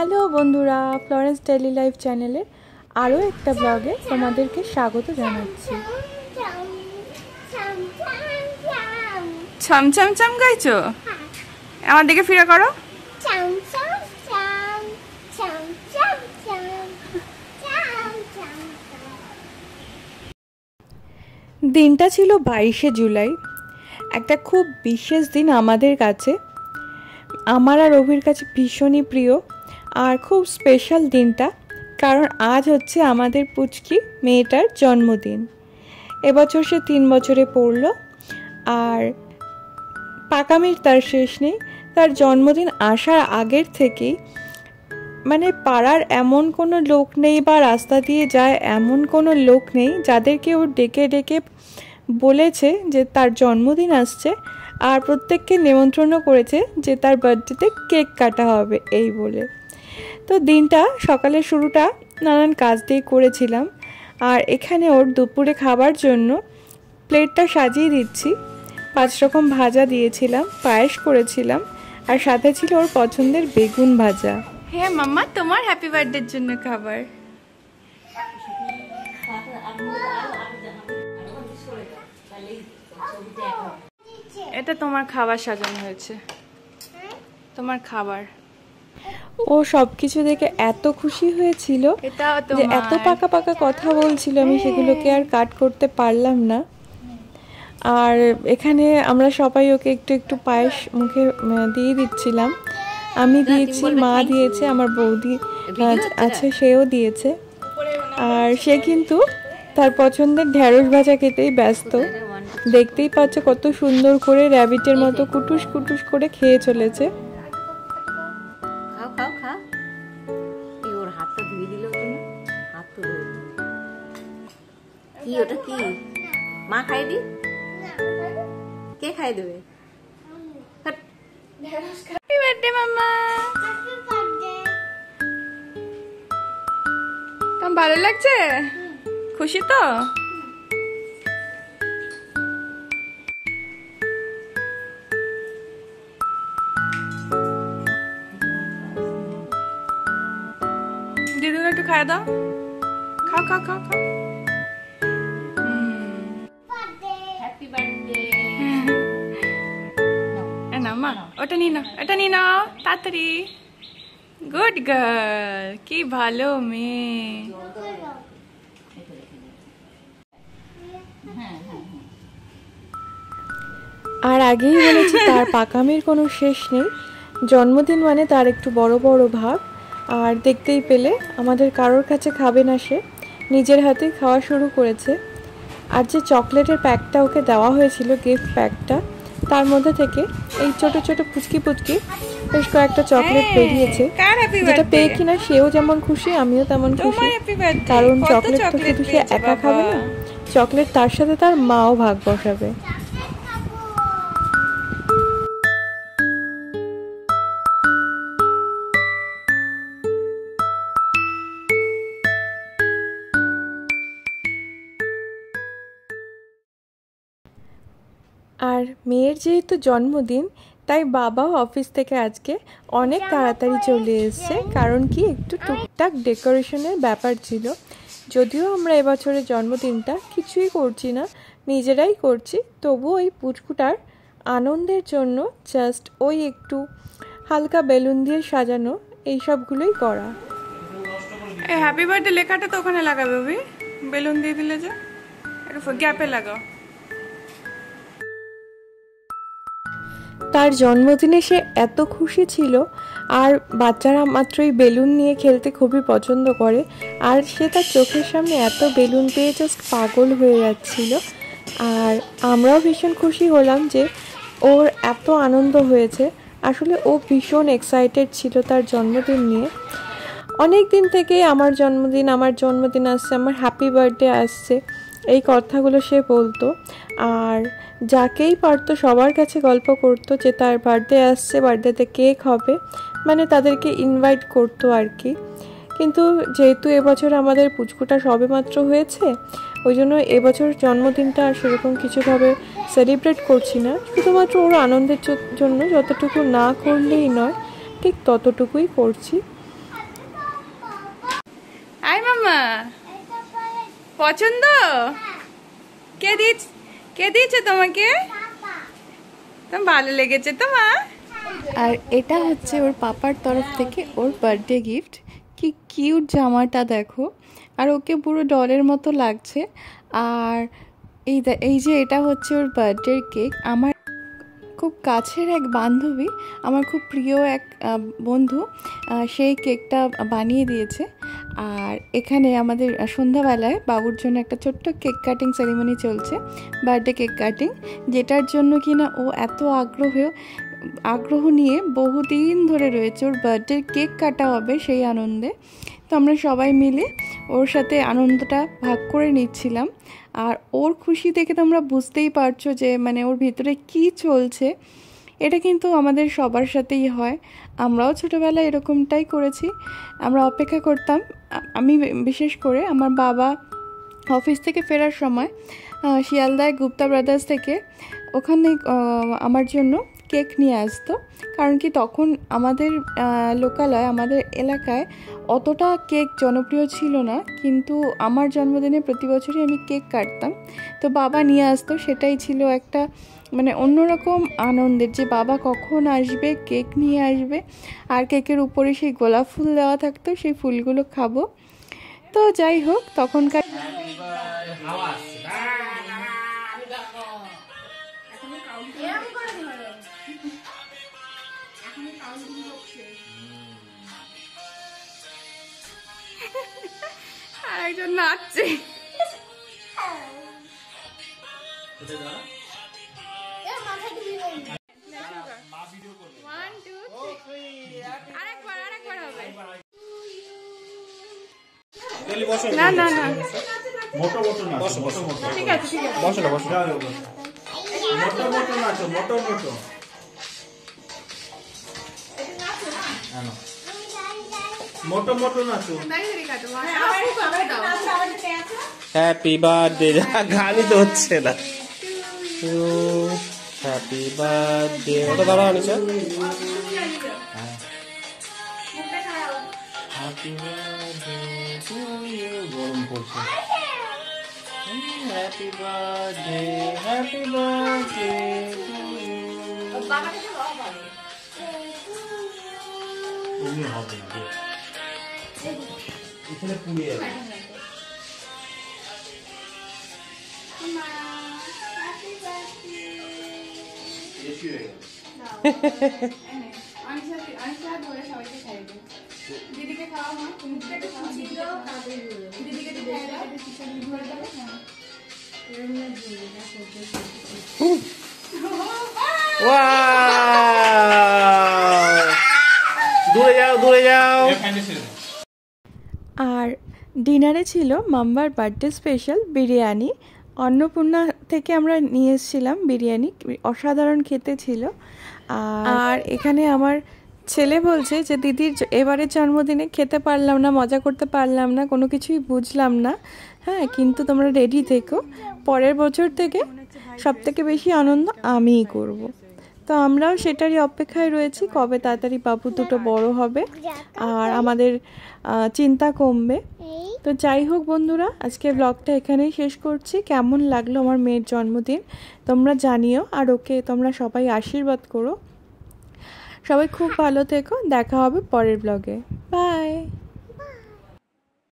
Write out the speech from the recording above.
Hello বন্ধুরা, Florence daily life চ্যানেলে আরও একটা ব্লগে তোমাদেরকে স্বাগত জানাচ্ছি। ছম ছম ছম গাইছো? আমার দিকে ফিরে করো। দিনটা ছিল 22শে জুলাই, একটা খুব বিশেষ দিন আমাদের কাছে, আমার আর রবির কাছে ভীষণই প্রিয় আর খুব স্পেশাল দিনটা, কারণ আজ হচ্ছে আমাদের পুচকি মেয়েটার জন্মদিন। এবছর সে 3 বছরে পড়ল আর পাকামির তার শেষ নেই। তার জন্মদিন আসার আগের থেকেই মানে পাড়ার এমন কোনো লোক নেই বা রাস্তা দিয়ে যায় এমন কোনো লোক নেই যাদেরকে ও ডেকে ডেকে বলেছে যে তার জন্মদিন আসছে, আর প্রত্যেককে নেমন্ত্রণও করেছে যে তার বার্থডেতে কেক কাটা হবে এই বলে। তো দিনটা সকালের শুরুটা নানান কাজ দিয়ে করেছিলাম, আর এখানে ওর দুপুরে খাবার জন্য প্লেটটা সাজিয়ে দিচ্ছি। 5 রকম ভাজা দিয়েছিলাম, পায়েস করেছিলাম, আর সাথে ছিল ওর পছন্দের বেগুন ভাজা। হ্যাঁ মাম্মা, তোমার হ্যাপি বার্থডের জন্য খাবার। এটা তোমার খাবার সাজানো হয়েছে, তোমার খাবার। ও সবকিছু দেখে এত খুশি হয়েছিল যে এত পাকা পাকা কথা বলছিল, আমি সেগুলোকে আর কাট করতে পারলাম না। আর এখানে আমরা সবাই ওকে একটু একটু পায়েস মুখে দিয়ে দিচ্ছিলাম। আমি দিয়েছি, মা দিয়েছে, আমার বৌদি আছে সেও দিয়েছে। আর সে কিন্তু তার পছন্দের ঢেঁড়স ভাজা খেতেই ব্যস্ত। দেখতেই পাচ্ছ কত সুন্দর করে র্যাবিটের মতো কুটুস কুটুস করে খেয়ে চলেছে। কি ওটা কি মা খাই দি? কে খাই দেবে? Happy birthday mamma. তোমার ভালো লাগছে? খুশি তো? দিদিকে একটু খাওয়া দাও। খাও খাও খাও খাও। ওটা নিয়ে নাও, এটা নিয়ে নাও তাড়াতাড়ি। গুড গার্ল, কি ভালো মেয়ে। আর আগেই বলেছি তার পাকামির কোনো শেষ নেই। জন্মদিন মানে তার একটু বড় বড় ভাব। আর দেখতেই পেলে আমাদের কারোর কাছে খাবে না, সে নিজের হাতে খাওয়া শুরু করেছে। আর যে চকলেটের প্যাকটা ওকে দেওয়া হয়েছিল, গিফট প্যাকটা, তার মধ্যে থেকে এই ছোট ছোট পুচকি পুচকি বেশ কয়েকটা চকলেট বেরিয়েছে, যেটা পেয়ে কিনা সেও যেমন খুশি আমিও তেমন খুশি। কারণ চকলেট তো শুধু সে একা খাবে না, চকলেট তার সাথে তার মাও ভাগ বসাবে। আর মেয়ের যেহেতু জন্মদিন, তাই বাবাও অফিস থেকে আজকে অনেক তাড়াতাড়ি চলে এসেছে। কারণ কি, একটু টুকটাক ডেকোরেশনের ব্যাপার ছিল। যদিও আমরা এবছরের জন্মদিনটা কিছুই করছি না, নিজেরাই করছি, তবুও ওই পুচকুটার আনন্দের জন্য জাস্ট ওই একটু হালকা বেলুন দিয়ে সাজানো, এইসবগুলোই করা। এই হ্যাপি বার্থডে লেখাটা তো ওখানে লাগাবে, ওই বেলুন দিয়ে দিলে যে একটু গ্যাপে লাগাও। তার জন্মদিনে সে এত খুশি ছিল, আর বাচ্চারা মাত্রই বেলুন নিয়ে খেলতে খুবই পছন্দ করে, আর সে তার চোখের সামনে এত বেলুন পেয়ে জাস্ট পাগল হয়ে যাচ্ছিল। আর আমরাও ভীষণ খুশি হলাম যে ওর এত আনন্দ হয়েছে। আসলে ও ভীষণ এক্সাইটেড ছিল তার জন্মদিন নিয়ে। অনেক দিন থেকেই আমার জন্মদিন আসছে, আমার হ্যাপি বার্থডে আসছে, এই কথাগুলো সে বলতো। আর যাকেই পারতো সবার কাছে গল্প করতো যে তার বার্থডে আসছে, বার্থডেতে কেক হবে, মানে তাদেরকে ইনভাইট করতো আর কি। কিন্তু যেহেতু এবছর আমাদের পুচকুটা সবেমাত্র হয়েছে, ওই জন্য এবছর জন্মদিনটা আর সেরকম কিছুভাবে সেলিব্রেট করছি না। শুধুমাত্র ওর আনন্দের জন্য যতটুকু না করলেই নয়, ঠিক ততটুকুই করছি। মা? পছন্দ? কে দিয়েছে তোমাকে? তোমার ভালো লেগেছে তো মা? আর এটা হচ্ছে ওর পাপার তরফ থেকে ওর বার্থডে গিফট। কি কিউট জামাটা দেখো, আর ওকে পুরো ডলের মতো লাগছে। আর এই যে এটা হচ্ছে ওর বার্থডের কেক। আমার খুব কাছের এক বান্ধবী, আমার খুব প্রিয় এক বন্ধু, সেই কেকটা বানিয়ে দিয়েছে। আর এখানে আমাদের সন্ধ্যাবেলায় বাবুর জন্য একটা ছোট্ট কেক কাটিং সেরিমনি চলছে, বার্থডে কেক কাটিং, যেটার জন্য কিনা ও এত আগ্রহ নিয়ে বহুদিন ধরে রয়েছে। ওর বার্থডের কেক কাটা হবে সেই আনন্দে। তো আমরা সবাই মিলে ওর সাথে আনন্দটা ভাগ করে নিচ্ছিলাম। আর ওর খুশি দেখে তোমরা বুঝতেই পারছো যে মানে ওর ভিতরে কি চলছে। এটা কিন্তু আমাদের সবার সাথেই হয়, আমরাও ছোটোবেলায় এরকমটাই করেছি। আমরা অপেক্ষা করতাম, আমি বিশেষ করে আমার বাবা অফিস থেকে ফেরার সময় শিয়ালদায় গুপ্তা ব্রাদার্স থেকে ওখানে আমার জন্য কেক নিয়ে আসতো। কারণ কি তখন আমাদের লোকালয়, আমাদের এলাকায় অতটা কেক জনপ্রিয় ছিল না, কিন্তু আমার জন্মদিনে প্রতি বছরই আমি কেক কাটতাম। তো বাবা নিয়ে আসতো, সেটাই ছিল একটা মানে অন্যরকম আনন্দের, যে বাবা কখন আসবে, কেক নিয়ে আসবে। আর কেকের উপরে সেই গোলাপ ফুল দেওয়া থাকতো, সেই ফুলগুলো খাবো। তো যাই হোক, তখনকার আর একজন নাচছে। না না না, ঠিক আছে ঠিক আছে, বসো না, বসো মোটো মোটো নাচো, মোটো মোটো মোটো মোটো নাচো। হ্যাপি বার্থডে, গালি তো হচ্ছে না। হ্যাপি বার্থডে, ওটা দাঁড়াও নিচে। হ্যাপি বার্থডে টু ইউ, গরম পড়ছে। Happy birthday, happy birthday to you. তুমি হবে না, এখানে পুড়ে যাবে। দিদিকে খাওয়া মা, তুমি দিদিকে খাওয়া, দিদিকে খাওয়া দাও। দূরে যাও, দূরে যাও। আর ডিনারে ছিল মাম্বার বার্থডে স্পেশাল বিরিয়ানি। অন্নপূর্ণা থেকে আমরা নিয়ে এসেছিলাম বিরিয়ানি, অসাধারণ খেতে ছিল। আর এখানে আমার ছেলে বলছে যে দিদির এবারের জন্মদিনে খেতে পারলাম না, মজা করতে পারলাম না, কোনো কিছুই বুঝলাম না। হ্যাঁ, কিন্তু তোমরা রেডি থেকো, পরের বছর থেকে সবথেকে বেশি আনন্দ আমিই করব। তো আমরাও সেটারই অপেক্ষায় রয়েছি, কবে তাড়াতাড়ি বাবু দুটো বড় হবে আর আমাদের চিন্তা কমবে। তো যাই হোক বন্ধুরা, আজকে ব্লগটা এখানেই শেষ করছি। কেমন লাগলো আমার মেয়ের জন্মদিন তোমরা জানিও, আর ওকে তোমরা সবাই আশীর্বাদ করো। সবাই খুব ভালো থেকো, দেখা হবে পরের ব্লগে। বাই।